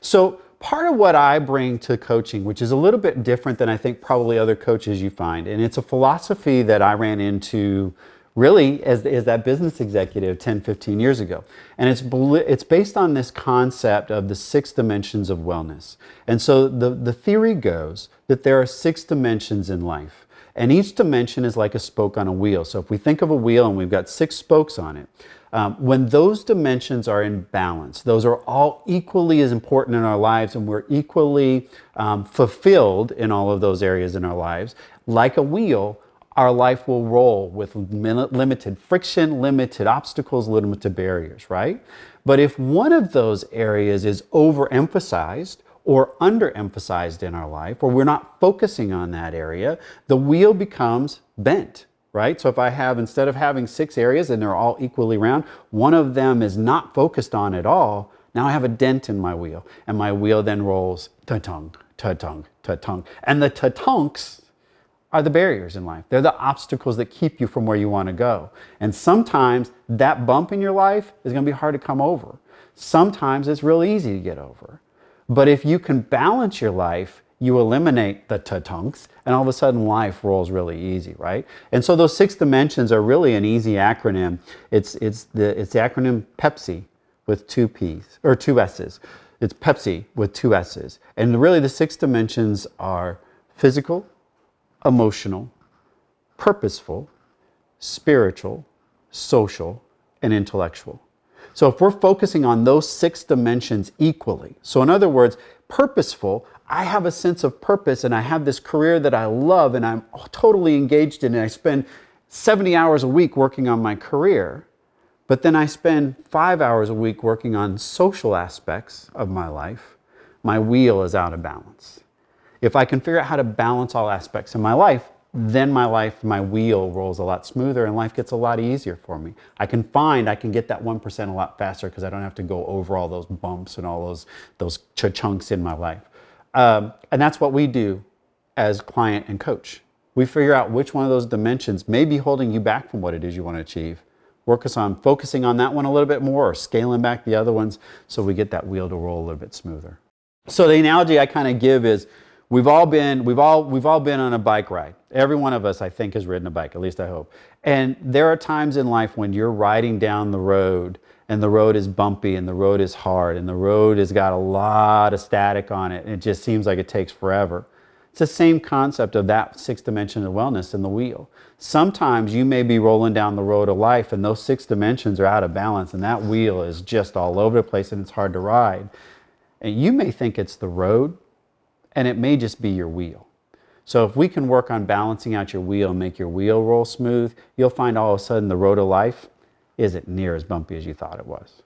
So part of what I bring to coaching, which is a little bit different than I think probably other coaches you find, and it's a philosophy that I ran into really as that business executive 10, 15 years ago. And it's based on this concept of the 6 dimensions of wellness. And so the theory goes that there are 6 dimensions in life. And each dimension is like a spoke on a wheel. So if we think of a wheel and we've got 6 spokes on it, when those dimensions are in balance, those are all equally as important in our lives, and we're equally fulfilled in all of those areas in our lives. Like a wheel, our life will roll with limited friction, limited obstacles, limited barriers, right? But if one of those areas is overemphasized or underemphasized in our life, or we're not focusing on that area, the wheel becomes bent. Right? So if I have, instead of having 6 areas and they're all equally round, one of them is not focused on at all, now I have a dent in my wheel. And my wheel then rolls ta-tung, ta-tung, ta-tung. And the ta-tunks are the barriers in life. They're the obstacles that keep you from where you want to go. And sometimes that bump in your life is going to be hard to come over. Sometimes it's real easy to get over. But if you can balance your life, you eliminate the ta-tunks, and all of a sudden life rolls really easy, right? And so those 6 dimensions are really an easy acronym. It's the acronym PEPSI with 2 P's, or 2 S's. It's PEPSI with 2 S's. And really the 6 dimensions are physical, emotional, purposeful, spiritual, social, and intellectual. So if we're focusing on those 6 dimensions equally, so in other words, purposeful, I have a sense of purpose and I have this career that I love and I'm totally engaged in, and I spend 70 hours a week working on my career, but then I spend 5 hours a week working on social aspects of my life, my wheel is out of balance. If I can figure out how to balance all aspects of my life, then my wheel rolls a lot smoother and life gets a lot easier for me. I can get that 1% a lot faster because I don't have to go over all those bumps and all those chunks in my life. And that's what we do as client and coach. We figure out which one of those dimensions may be holding you back from what it is you want to achieve. Work us on focusing on that one a little bit more or scaling back the other ones so we get that wheel to roll a little bit smoother. So the analogy I kind of give is we've all been on a bike ride. Every one of us, I think, has ridden a bike, at least I hope. And there are times in life when you're riding down the road and the road is bumpy and the road is hard and the road has got a lot of static on it and it just seems like it takes forever. It's the same concept of that 6 dimension of wellness in the wheel. Sometimes you may be rolling down the road of life and those 6 dimensions are out of balance and that wheel is just all over the place and it's hard to ride. And you may think it's the road, and it may just be your wheel. So if we can work on balancing out your wheel and make your wheel roll smooth, you'll find all of a sudden the road of life isn't near as bumpy as you thought it was.